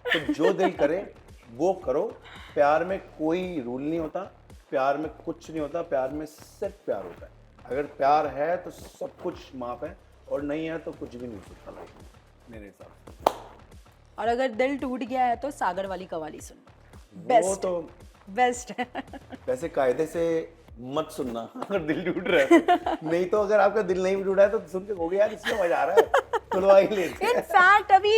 तो जो दिल करे वो करो। प्यार में कोई रूल नहीं होता, प्यार में कुछ नहीं होता, प्यार में सिर्फ प्यार होता है। अगर प्यार है तो सब कुछ माफ है, और नहीं है तो कुछ भी नहीं हो सकता लाइफ में, मेरे हिसाब से। और अगर दिल टूट गया है तो सागर वाली कवाली सुन, वो बेस्ट तो बेस्ट है। वैसे कायदे से मत सुनना अगर दिल टूट रहा है तो। नहीं तो अगर आपका दिल नहीं भी टूटा है तो सुन के कहोगे यार इसमें मजा आ रहा है, खुलवा ही लेते हैं। इनफैक्ट अभी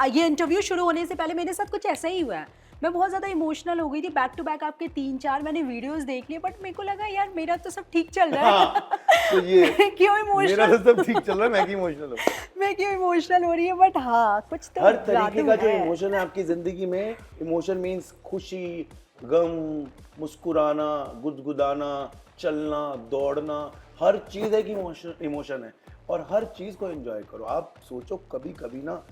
ये इंटरव्यू शुरू होने से पहले मेरे साथ कुछ ऐसा ही हुआ है। मैं बहुत ज़्यादा इमोशनल हो गई थी, बैक टू बैक आपके 3-4 मैंने वीडियोस देख लिए, बट मेरे को लगा यार मेरा तो सब ठीक चल रहा है। हाँ, तो ये मैं क्यों मेरा इमोशनल, तो सब ठीक चल रहा है, मैं क्यों इमोशनल हूँ। मैं क्यों इमोशनल हो रही है? बट हाँ, कुछ तो हर तरीके जादू का जो है। इमोशन है आपकी जिंदगी में, इमोशन मीन्स खुशी, गम, मुस्कुराना, गुदगुदाना, चलना, दौड़ना, हर चीज एक इमोशन है। और हर चीज को एंजॉय करो। आप सोचो कभी कभी ना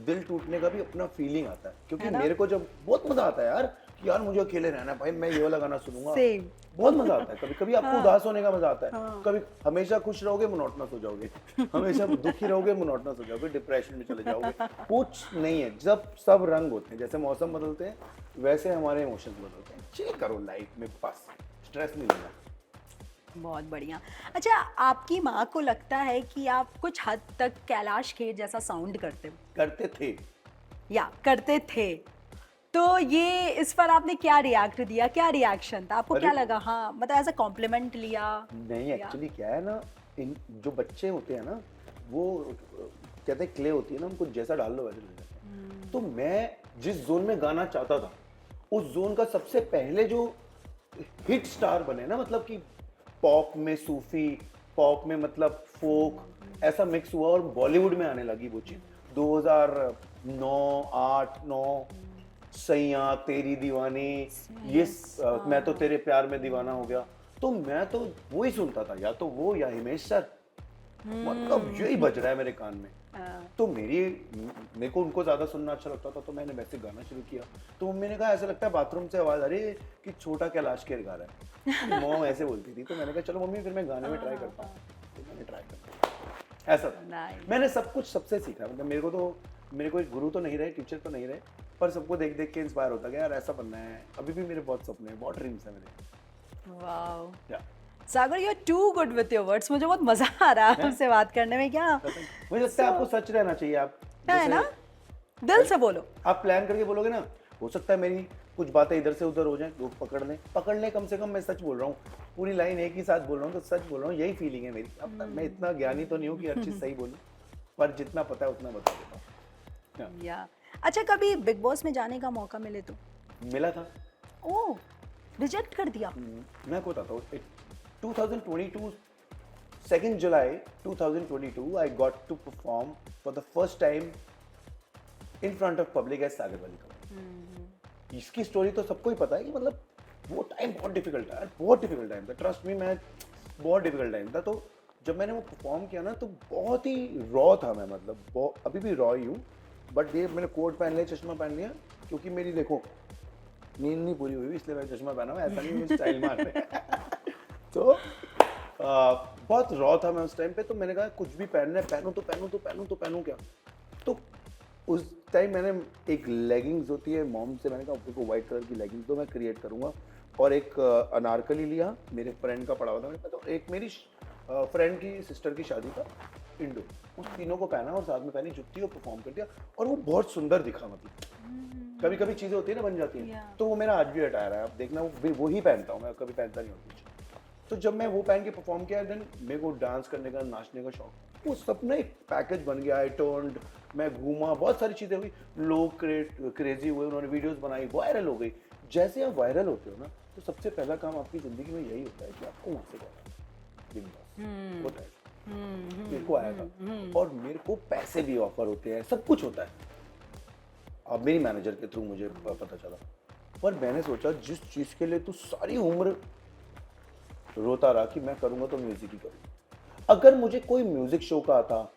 दिल टूटने का भी अपना फीलिंग आता है, क्योंकि है ना? मेरे को जब बहुत मजा आता है यार कि यार मुझे अकेले रहना है भाई, मैं ये वाला गाना सुनूंगा, Same. बहुत मजा आता है। कभी कभी आपको हाँ। उदास होने का मजा आता है, हाँ। कभी हमेशा खुश रहोगे मोनोटोनस हो जाओगे, हमेशा दुखी रहोगे मोनोटोनस हो जाओगे, डिप्रेशन में चले जाओगे। कुछ नहीं है, जब सब रंग होते हैं, जैसे मौसम बदलते हैं वैसे हमारे इमोशंस बदलते हैं। चिल करो लाइफ में, बस स्ट्रेस नहीं लेना। बहुत बढ़िया। अच्छा, आपकी माँ को लगता है कि आप कुछ हद तक कैलाश खेर जैसा साउंड करते हो करते थे। या करते थे, तो ये इस पर आपने क्या रिएक्ट दिया, क्या रिएक्शन था आपको? अरे- क्या लगा? हाँ, मतलब ऐसा कॉम्प्लीमेंट लिया? नहीं, या- एक्चुअली क्या है ना, इन जो बच्चे होते हैं ना, वो कहते हैं क्ले होती है ना, उनको जैसा डाल लो वैसे लग जाता है। तो मैं जिस जोन में गाना चाहता था, उस जोन का सबसे पहले जो हिट स्टार बने ना, मतलब कि पॉप में सूफी, पॉप में मतलब फोक, ऐसा मिक्स हुआ और बॉलीवुड में आने लगी वो चीज 2009, 8, 9, सैया, तेरी दीवानी, ये मैं तो तेरे प्यार में दीवाना हो गया। तो मैं तो वही सुनता था, या तो वो या हिमेश सर, मतलब यही बज रहा है मेरे कान में। तो मेरे को उनको ज्यादा सुनना अच्छा लगता था, तो मैंने वैसे गाना शुरू किया। तो मम्मी ने कहा ऐसा लगता है बाथरूम से आवाज आ रही है कि छोटा कैलाश खेर गा रहा है। मॉम ऐसे बोलती थी, तो मैंने कहा चलो मम्मी फिर मैं गाने में ट्राई करता हूँ। तो मैंने ट्राई किया, ऐसा था। Nice. मैंने सब कुछ सबसे सीखा, मतलब मेरे को कोई गुरु तो नहीं रहे, टीचर तो नहीं रहे, पर सबको देख देख के इंस्पायर होता गया, यार ऐसा बनना है। अभी भी मेरे बहुत सपने हैं, बहुत ड्रीम्स हैं मेरे। Wow yeah Sagar, you are too good with your words. मुझे बहुत मजा आ रहा है आपसे बात करने में। क्या मुझे लगता है आपको सच रहना चाहिए। आप है ना, दिल से बोलो। आप प्लान करके बोलोगे ना, हो सकता है मेरी कुछ बातें इधर से उधर हो जाएं, लोग पकड़ लें, कम से कम मैं सच बोल रहा हूँ, पूरी लाइन एक ही साथ बोल रहा हूँ तो सच बोल रहा हूँ, यही फीलिंग है मेरी। अब मैं इतना ज्ञानी तो नहीं हूँ कि हर चीज़ सही बोलूँ, पर जितना पता है उतना बता देता हूँ। या अच्छा, कभी बिग बॉस में जाने का मौका मिले तो? मिला था। ओह, रिजेक्ट कर दिया? मैं आपको बताता हूँ, 2022 2nd July 2022 I got to perform for the first time in front of public as सागर वाली कमल। इसकी स्टोरी तो सबको ही पता है कि मतलब वो टाइम बहुत डिफिकल्ट था, बहुत डिफिकल्ट टाइम था, ट्रस्ट मी, मैं बहुत डिफिकल्ट टाइम था। तो जब मैंने वो परफॉर्म किया ना तो बहुत ही रॉ था मैं, मतलब अभी भी रॉ ही हूँ, बट ये मैंने कोट पहन लिया, चश्मा पहन लिया, क्योंकि मेरी देखो नींद नहीं पूरी हुई, इसलिए मैं चश्मा पहना हुआ, ऐसा नहीं मुझे स्टाइल मार रहे। तो बहुत रॉ था मैं उस टाइम पे। तो मैंने कहा कुछ भी पहनना है, पहनूं क्या। तो उस टाइम मैंने एक लेगिंग्स होती है मॉम से, मैंने कहा आपको वाइट कलर की लेगिंग्स दो, मैं क्रिएट करूंगा, और एक अनारकली लिया, मेरे फ्रेंड का पड़ा हुआ था मेरे पास, तो एक मेरी फ्रेंड की सिस्टर की शादी था इंडो, उस तीनों को पहना और साथ में पहनी जुत्ती और परफॉर्म कर दिया, और वो बहुत सुंदर दिखा। मतलब कभी कभी चीज़ें होती है ना, बन जाती हैं। तो वो मेरा आज भी अटायर है, आप देखना वो ही पहनता हूँ मैं, कभी पहनता नहीं हूँ कुछ। तो जब मैं वो पहन के परफॉर्म किया, देन मेरे को डांस करने का, नाचने का शौक, वो सब ना एक पैकेज बन गया। आई टर्न्ड, मैं घूमा, बहुत सारी चीज़ें हुई, लोग क्रेजी हुए, उन्होंने वीडियोस बनाई, वायरल हो गई। जैसे आप वायरल होते हो ना, तो सबसे पहला काम आपकी ज़िंदगी में यही होता है कि आपको वहाँ से जाना, बिग बॉस होता है। मेरे को आया था, और मेरे को पैसे भी ऑफर होते हैं, सब कुछ होता है। अब मेरी मैनेजर के थ्रू मुझे पता चला, पर मैंने सोचा जिस चीज़ के लिए तू सारी उम्र रोता रहा कि मैं करूँगा तो म्यूज़िक ही करूँगा। अगर मुझे कोई म्यूज़िक शो का आता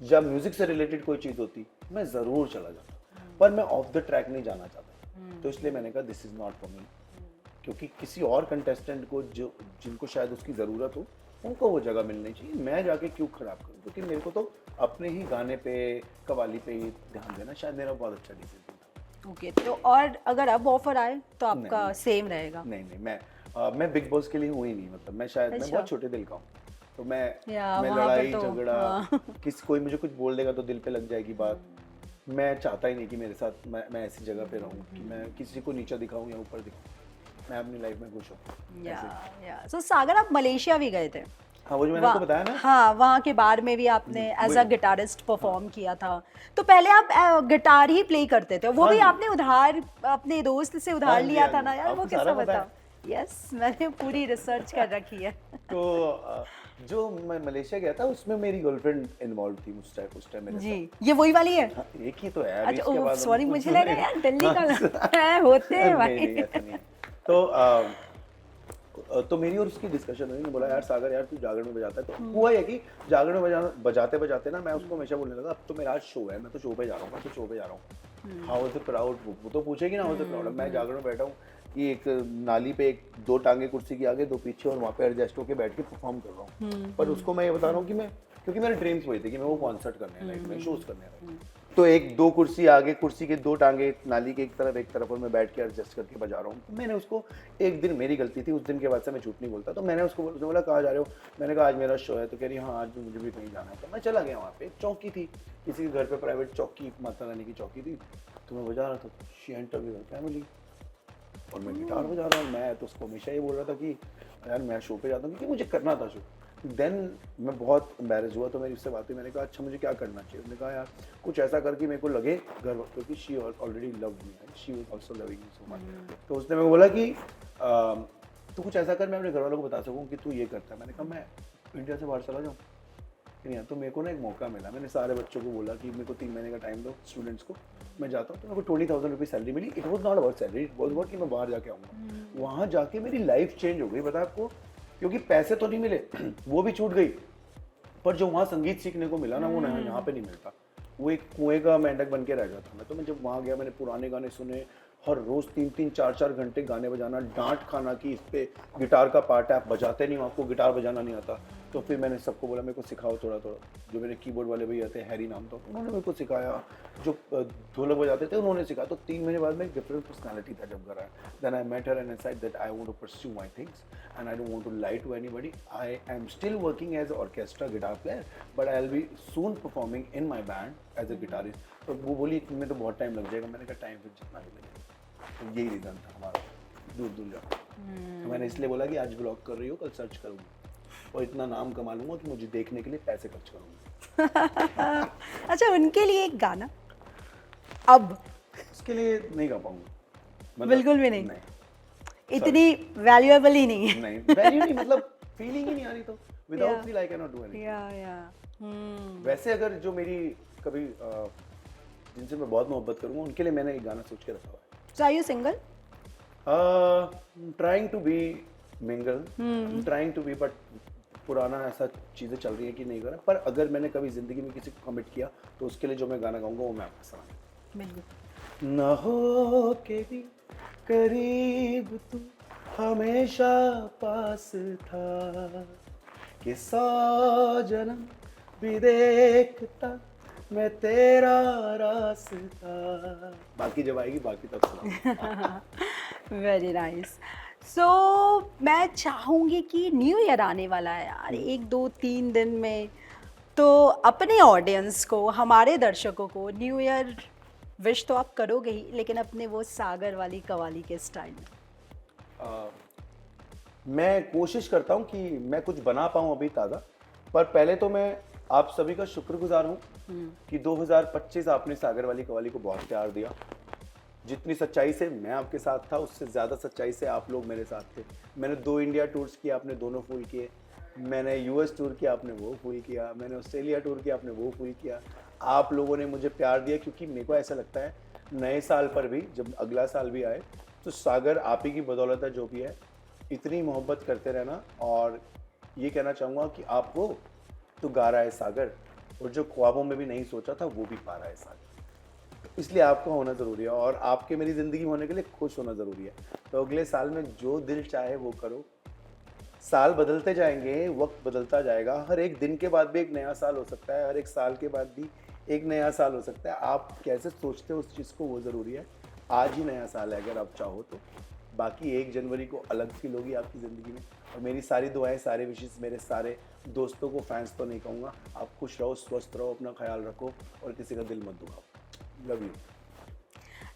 या म्यूज़िक से रिलेटेड कोई चीज़ होती, मैं ज़रूर चला जाता, पर मैं ऑफ द ट्रैक नहीं जाना चाहता। तो इसलिए मैंने कहा this is not for me, क्योंकि किसी और कंटेस्टेंट को जिनको शायद उसकी ज़रूरत हो, उनको वो जगह मिलनी चाहिए। मैं जाके क्यों खराब करूँ, क्योंकि मेरे को तो अपने ही गाने पे, कवाली पे ही ध्यान देना शायद मेरा बहुत अच्छा डिसीजन था। ओके, तो और अगर अब ऑफर आए तो आपका सेम रहेगा? नहीं, मैं बिग बॉस के लिए हुई नहीं, मतलब मैं शायद मैं बहुत छोटे दिल का हूँ, तो मैं लड़ाई झगड़ा, कोई मुझे कुछ बोल देगा तो दिल पे लग जाएगी बात। मैं चाहता ही नहीं कि मेरे साथ मैं ऐसी जगह पे रहूँ कि मैं किसी को नीचा दिखाऊं या ऊपर दिखाऊं। मैं अपनी लाइफ में खुश हूँ। सो सागर, आप मलेशिया भी गए थे? हाँ, वो जो मैंने आपको बताया ना। हाँ, वहाँ के बार में भी आपने एज अ गिटारिस्ट परफॉर्म किया था। तो पहले आप गिटार ही प्ले करते थे, वो भी आपने उधार अपने दोस्त से उधार लिया था ना यार, वो किस्सा बताओ। यस, मैंने पूरी रिसर्च कर रखी है। तो जो मैं मलेशिया गया था, उसमें मेरी गर्लफ्रेंड इन्वॉल्व थी उस टाइम मेरे जी, ये वही वाली है? हाँ, एक ही तो है। अच्छा, सॉरी, मुझे लगा यार दिल्ली का है, होते हैं भाई। नहीं, ऐसा नहीं है। तो मेरी और उसकी डिस्कशन हुई, बोला यार सागर, यार तू जागरण में बजाता है। तो हुआ है कि जागरण में बजाते बजाते ना, मैं उसको हमेशा बोलने लगा, अब तो मेरा आज शो है, मैं तो शो पे जा रहा हूँ, हाउ इज द क्राउड। वो तो पूछेगी ना हाउ इज द क्राउड। मैं जागरण में बैठा हूँ, ये एक नाली पे दो टांगे कुर्सी के आगे, दो पीछे, और वहाँ पे एडजस्ट होके बैठ के परफॉर्म कर रहा हूँ। पर उसको मैं ये बता रहा हूँ कि क्योंकि मेरे ड्रीम्स वही थे कि मैं वो कॉन्सर्ट करने लाइक में शोज करने लाइक। तो दो कुर्सी आगे, कुर्सी के दो टांगे नाली के एक तरफ और मैं बैठ के एडजस्ट करके बजा रहा हूँ। तो मैंने उसको, एक दिन मेरी गलती थी, उस दिन के बाद से मैं झूठ नहीं बोलता, तो मैंने उसको बोला कहाँ जा रहे हो, मैंने कहा आज मेरा शो है। तो कह रही हाँ आज मुझे भी कहीं जाना है। तो मैं चला गया, वहाँ पे चौकी थी, किसी के घर पे प्राइवेट चौकी, माता रानी की चौकी थी, तो मैं बजा रहा था। She enter with her family, और मैं गिटार बजा रहा हूँ। मैं तो उसको हमेशा ये बोल रहा था कि यार मैं शो पे जाता हूँ, क्योंकि मुझे करना था शो। देन मैं बहुत एम्बैरेस हुआ, तो मेरी उससे बात हुई, मैंने कहा अच्छा मुझे क्या करना चाहिए। उसने कहा यार कुछ ऐसा कर कि मेरे को लगे घर, क्योंकि she already loved me, she was also loving me so much. तो उसने मेरे को बोला कि तू कुछ ऐसा कर मैं अपने घर वालों को बता सकूँ कि तू ये करता है। मैंने कहा मैं इंडिया से बाहर चला जाऊँ नहीं। तो मेरे को ना एक मौका मिला, मैंने सारे बच्चों को बोला कि मेरे को 3 महीने का टाइम दो, स्टूडेंट्स को, मैं जाता हूँ। तो मेरे को 20,000 रुपीज़ सैलरी मिली। It was not about salary, it was about कि मैं बाहर जाके आऊँगा। वहाँ जाके मेरी लाइफ चेंज हो गई, बता आपको, क्योंकि पैसे तो नहीं मिले, वो भी छूट गई, पर जो वहाँ संगीत सीखने को मिला ना, वो यहाँ पे नहीं मिलता। वो एक कुएं का मेंढक बन के रह जाता मैं। तो मैं जब वहाँ गया, मैंने पुराने गाने सुने, हर रोज़ 3-3, 4-4 घंटे गाने बजाना, डांट खाना कि इस पे गिटार का पार्ट है, आप बजाते नहीं हो, आपको गिटार बजाना नहीं आता। तो फिर मैंने सबको बोला मेरे को सिखाओ थोड़ा थोड़ा। जो मेरे कीबोर्ड वाले भैया थे, हैरी नाम था, उन्होंने मेरे को सिखाया। जो ढोलक बजाते थे उन्होंने सिखाया। तो 3 महीने बाद में एक डिफरेंट पर्सनालिटी था जब घर आया। Then I met her and I said that I want to pursue my things and I don't want to lie to anybody. I am still working as orchestra guitar player but I will be soon performing in my band as a guitarist. तो वो बोली तुम्हें तो बहुत time लग जाएगा। मैंने कहा टाइम फिर जितना भी लगेगा। तो यही रीज़न था हमारा दूर दूर जाना। तो मैंने इसलिए बोला कि आज ब्लॉग कर रही हो, कल सर्च करूँगी और इतना नाम कमा लूँगा कि मुझे देखने के लिए पैसे खर्च करूँगा। अच्छा, उनके लिए एक गाना अब? उसके लिए नहीं गा पाऊँगा, मतलब बिल्कुल भी नहीं। इतनी वैल्यूएबल ही नहीं है। नहीं वैल्यू नहीं, मतलब फीलिंग ही नहीं आ रही। तो without feel I can not do anything. या वैसे अगर जो मेरी कभी जिनसे मैं बहुत मोहब्बत करूँगा उनके लिए मैंने एक गाना सोच के रखा हुआ है। So are you single? Trying to be mingle, trying to be, but पुराना ऐसा चीज़ें चल रही है कि नहीं कर रहा। पर अगर मैंने कभी ज़िंदगी में किसी को कमिट किया तो उसके लिए जो मैं गाना गाऊंगा वो मैं आपके सामने। बिल्कुल। न हो के भी करीब तू हमेशा पास था, कि 100 जन्म भी देखता मैं तेरा रास्ता। बाकी जब आएगी बाकी तब सुनाऊंगा। Very nice. सो मैं चाहूँगी कि न्यू ईयर आने वाला है यार, 1 2 3 दिन में, तो अपने ऑडियंस को, हमारे दर्शकों को न्यू ईयर विश तो आप करोगे ही, लेकिन अपने वो सागर वाली कवाली के स्टाइल में। मैं कोशिश करता हूँ कि मैं कुछ बना पाऊँ अभी ताज़ा। पर पहले तो मैं आप सभी का शुक्रगुजार हूँ कि 2025 आपने सागर वाली कवाली को बहुत प्यार दिया। जितनी सच्चाई से मैं आपके साथ था उससे ज़्यादा सच्चाई से आप लोग मेरे साथ थे। मैंने 2 इंडिया टूर्स किए, आपने दोनों फुल किए। मैंने यूएस टूर किया, आपने वो फुल किया। मैंने ऑस्ट्रेलिया टूर किया, आपने वो फुल किया। आप लोगों ने मुझे प्यार दिया, क्योंकि मेरे को ऐसा लगता है नए साल पर भी, जब अगला साल भी आए, तो सागर आप ही की बदौलत है जो भी है। इतनी मोहब्बत करते रहना। और ये कहना चाहूँगा कि आप हो तो गा रहा है सागर, और जो ख्वाबों में भी नहीं सोचा था वो भी पा रहा है सागर। इसलिए आपका होना ज़रूरी है और आपके मेरी ज़िंदगी में होने के लिए खुश होना ज़रूरी है। तो अगले साल में जो दिल चाहे वो करो। साल बदलते जाएंगे, वक्त बदलता जाएगा। हर एक दिन के बाद भी एक नया साल हो सकता है, हर एक साल के बाद भी एक नया साल हो सकता है। आप कैसे सोचते हो उस चीज़ को, वो ज़रूरी है। आज ही नया साल है अगर आप चाहो तो। बाकी 1 जनवरी को अलग फील होगी आपकी ज़िंदगी में। और मेरी सारी दुआएं, सारे विशेष मेरे सारे दोस्तों को, फैंस तो नहीं कहूँगा, आप खुश रहो, स्वस्थ रहो, अपना ख्याल रखो और किसी का दिल मत दुखाओ। Love you.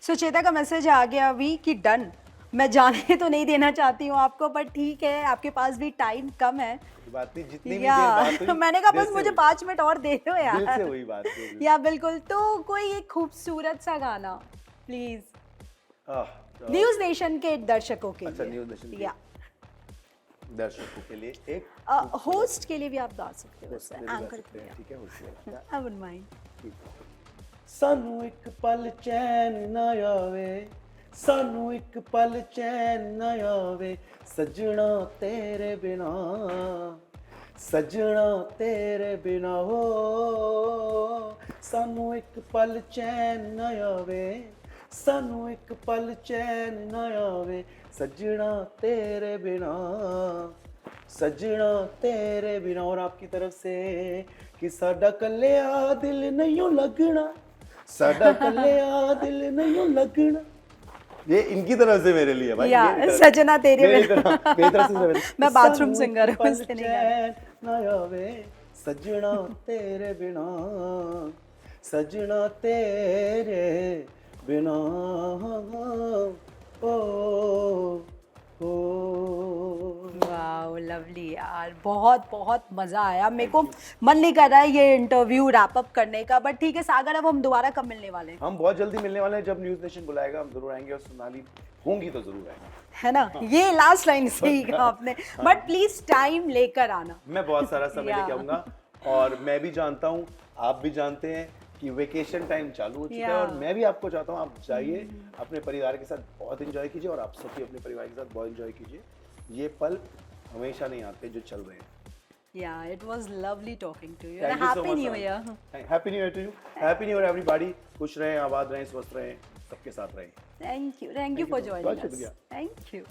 सुचेता का मैसेज आ गया अभी कि डन। मैं जाने तो नहीं देना चाहती हूँ आपको, पर ठीक है, आपके पास भी टाइम कम है। बात नहीं, जितनी भी या देर बात हुई, मैंने कहा दिल बस से मुझे हुई। 5 मिनट और दे दो यार। दिल से हुई बात हुई। या बिल्कुल। तो कोई एक खूबसूरत सा गाना प्लीज न्यूज़ नेशन के दर्शकों के अच्छा, लिए। न्यूज़ नेशन के या दर्शकों के लिए एक होस्ट के लिए भी आप गा सकते हो, होस्ट के लिए गा एंकर सकते हैं, ठीक है, होस्ट के लिए। I wouldn't mind. ठीक है। सानू एक पल चैन ना आवे, सानू एक पल चैन ना आवे, सजना तेरे बिना, सजना तेरे बिना हो। सानू एक पल चैन ना आवे, सानू एक पल चैन ना आवे, सजना तेरे बिना, सजना तेरे बिना। और आपकी तरफ से कि साडा कल्लिया दिल नहीं लगना, साडा कल्लिया दिल नहीं लगना। ये इनकी तरफ से मेरे लिए भाई। या मेरी तरफ- सजना तेरे मेरी बिना। तरफ- मेरी तरफ से मेरे- मैं बाथरूम सानू सिंगर हूँ, पल इसलिए नहीं गाती। चैन ना आवे, सजना तेरे बिना, सजना तेरे बिना। ओ वाओ, लवली यार, बहुत बहुत मजा आया। मेरे को मन नहीं कर रहा है ये इंटरव्यू रैप अप करने का, बट ठीक है सागर, अब हम दोबारा कब मिलने वाले हैं? हम बहुत जल्दी मिलने वाले हैं। जब न्यूज़ नेशन बुलाएगा हम जरूर आएंगे, और सोनाली होंगी तो जरूर आएंगे, है ना? ये लास्ट लाइन सही कहा आपने, बट प्लीज टाइम लेकर आना। मैं बहुत सारा समय या। लेके आऊंगा। और मैं भी जानता हूँ, आप भी जानते हैं कि वेकेशन टाइम चालू हो चुका है, या। और मैं भी आपको चाहता हूँ आप जाइए, अपने परिवार के साथ बहुत एंजॉय कीजिए, और आप सभी अपने परिवार के साथ बहुत एंजॉय कीजिए। ये पल हमेशा नहीं आते जो चल रहे हैं। Yeah, it was lovely talking to you. Thank And you so happy much, New Sonali. Year. Happy new year to you, happy new year everybody. खुश रहें, आबाद रहें, स्वस्थ रहें, सबके साथ रहें। Thank you for you so much. joining बहुत us. शुक्रिया। Thank you.